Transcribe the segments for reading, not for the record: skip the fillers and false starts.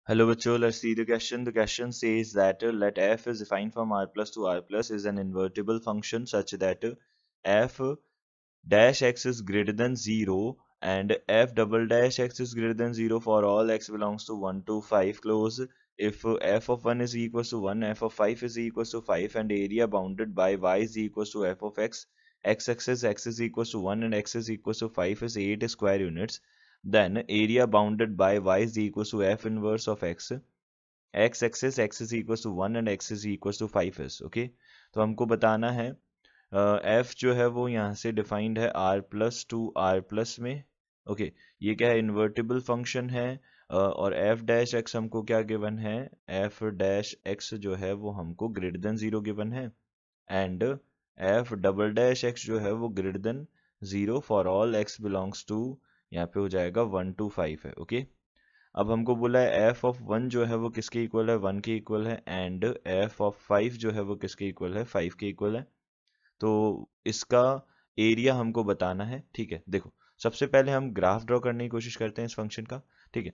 Hello, bachcho. Let's see the question. The question says that let f is defined from r plus to r plus is an invertible function such that f dash x is greater than 0 and f double dash x is greater than 0 for all x belongs to 1 to 5 close. If f of 1 is equals to 1, f of 5 is equals to 5 and area bounded by y is equals to f of x, x-axis x is equals to 1 and x is equals to 5 is 8 square units, then area bounded by y is equals to f inverse of x, x-axis x is equals to 1 and x is equals to 5 is okay. तो हमको बताना है f जो है वो यहाँ से defined है r plus two R plus में। ओके, ये क्या है, इन्वर्टिबल फंक्शन है। और f डैश x हमको क्या गिवन है, f डैश x जो है वो हमको ग्रेटर देन 0 गिवन है and f double dash x जो है वो greater than 0 for all x belongs to, यहाँ पे हो जाएगा 1 to 5 है। ओके, अब हमको बोला है एफ ऑफ 1 जो है वो किसके इक्वल है, 1 के इक्वल है एंड एफ ऑफ 5 जो है वो किसके इक्वल है, 5 के इक्वल है। तो इसका एरिया हमको बताना है। ठीक है, देखो सबसे पहले हम ग्राफ ड्रॉ करने की कोशिश करते हैं इस फंक्शन का। ठीक है,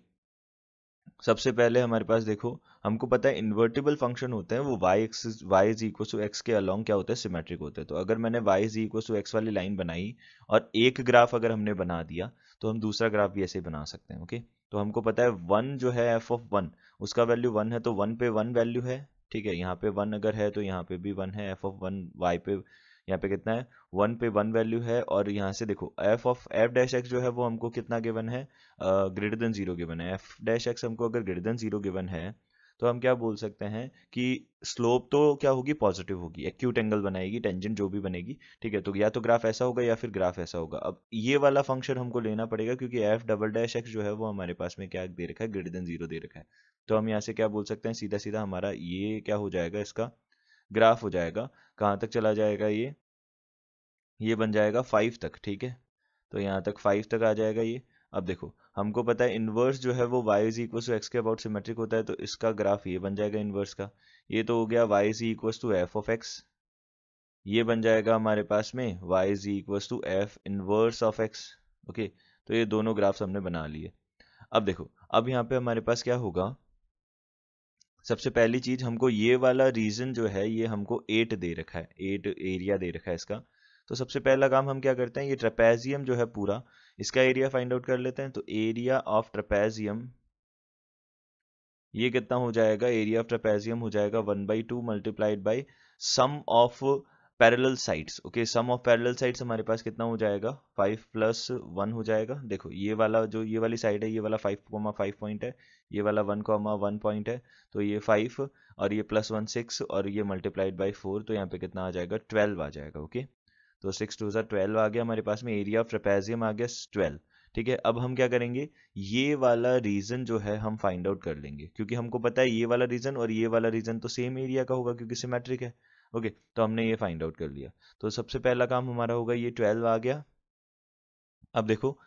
सबसे पहले हमारे पास देखो, हमको पता है इन्वर्टिबल फंक्शन होते हैं वो y is equal to x के अलोंग क्या होता है, सिमेट्रिक होते हैं। तो अगर मैंने y is equal to x वाली लाइन बनाई और एक ग्राफ अगर हमने बना दिया तो हम दूसरा ग्राफ भी ऐसे ही बना सकते हैं। ओके, तो हमको पता है 1 जो है एफ ऑफ 1 उसका वैल्यू 1 है, तो 1 पे 1 वैल्यू है। ठीक है, यहाँ पे 1 अगर है तो यहाँ पे भी 1 है, एफ ऑफ 1 y पे यहाँ पे कितना है, 1 पे 1 वैल्यू है। और यहाँ से देखो एफ डैश एक्स जो है वो हमको कितना गिवन है, ग्रेटर देन 0 गिवन है। एफ डैश एक्स हमको अगर ग्रेटर देन 0 गिवन है तो हम क्या बोल सकते हैं कि स्लोप तो क्या होगी, पॉजिटिव होगी, एक्यूट एंगल बनाएगी, टेंजेंट जो भी बनेगी। ठीक है, तो या तो ग्राफ ऐसा होगा या फिर ग्राफ ऐसा होगा। अब ये वाला फंक्शन हमको लेना पड़ेगा क्योंकि एफ डबल डैश एक्स जो है वो हमारे पास में क्या दे रखा है, ग्रेटर देन 0 दे रखा है। तो हम यहाँ से क्या बोल सकते हैं, सीधा सीधा हमारा ये क्या हो जाएगा, इसका ग्राफ हो जाएगा। कहाँ तक चला जाएगा ये बन जाएगा 5 तक। ठीक है, तो यहाँ तक 5 तक आ जाएगा ये। अब देखो हमको पता है इनवर्स जो है वो y is equal to x के अबाउट सिमेट्रिक होता है, तो इसका ग्राफ ये बन जाएगा इनवर्स का। ये तो हो गया y is equal to f of x, ये बन जाएगा हमारे पास में y is equal to f inverse of x. Okay, तो ये दोनों ग्राफ्स हमने बना लिए। अब देखो, अब यहाँ पे हमारे पास क्या होगा, सबसे पहली चीज हमको ये वाला रीजन जो है ये हमको 8 दे रखा है, 8 एरिया दे रखा है इसका। तो सबसे पहला काम हम क्या करते हैं, ये ट्रेपेजियम जो है पूरा इसका एरिया फाइंड आउट कर लेते हैं। तो एरिया ऑफ ट्रेपेजियम ये कितना हो जाएगा, एरिया ऑफ ट्रेपेजियम हो जाएगा 1/2 multiplied by sum of parallel sides. Okay, sum of parallel sides हमारे पास कितना हो जाएगा, 5 प्लस 1 हो जाएगा। देखो ये वाला जो ये वाली साइड है ये वाला 5,5 पॉइंट है, ये वाला 1,1 पॉइंट है, तो ये 5 और ये प्लस 1 6 और ये मल्टीप्लाइड बाई 4, तो यहाँ पे कितना आ जाएगा, 12 आ जाएगा। ओके, तो 6 2 12 आ गया हमारे पास में, एरिया ऑफ ट्रेपेजियम आ गया 12। ठीक है, अब हम क्या करेंगे, ये वाला रीजन जो है हम फाइंड आउट कर लेंगे क्योंकि हमको पता है ये वाला रीजन और ये वाला रीजन तो सेम एरिया का होगा क्योंकि सिमेट्रिक है। ओके, तो हमने ये फाइंड आउट कर लिया। तो सबसे पहला काम हमारा होगा, ये 12 आ गया। अब देखो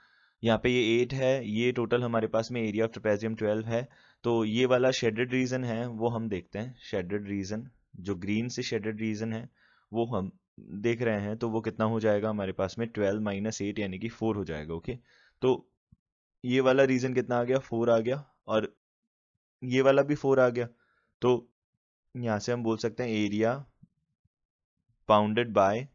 यहाँ पे ये 8 है, ये टोटल हमारे पास में एरिया ऑफ ट्रेपेजियम 12 है। तो ये वाला शेडेड रीजन है वो हम देखते हैं, शेडेड रीजन जो ग्रीन से शेडेड रीजन है वो हम देख रहे हैं। तो वो कितना हो जाएगा हमारे पास में, 12 माइनस 8 यानी कि 4 हो जाएगा। ओके, तो ये वाला रीजन कितना आ गया, 4 आ गया और ये वाला भी 4 आ गया। तो यहाँ से हम बोल सकते हैं area bounded by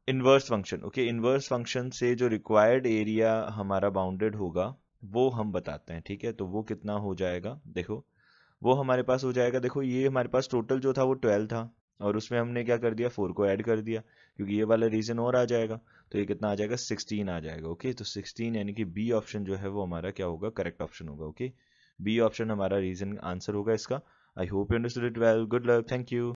inverse function. Okay, inverse function से जो रिक्वायर्ड एरिया हमारा बाउंडेड होगा वो हम बताते हैं। ठीक है, तो वो कितना हो जाएगा, देखो वो हमारे पास हो जाएगा, देखो ये हमारे पास टोटल जो था वो 12 था और उसमें हमने क्या कर दिया, 4 को ऐड कर दिया क्योंकि ये वाला रीजन और आ जाएगा। तो ये कितना आ जाएगा, 16 आ जाएगा। ओके, तो 16 यानी कि बी ऑप्शन जो है वो हमारा क्या होगा, करेक्ट ऑप्शन होगा। ओके, बी ऑप्शन हमारा रीजन आंसर होगा इसका। I hope you understood it well, good luck, thank you.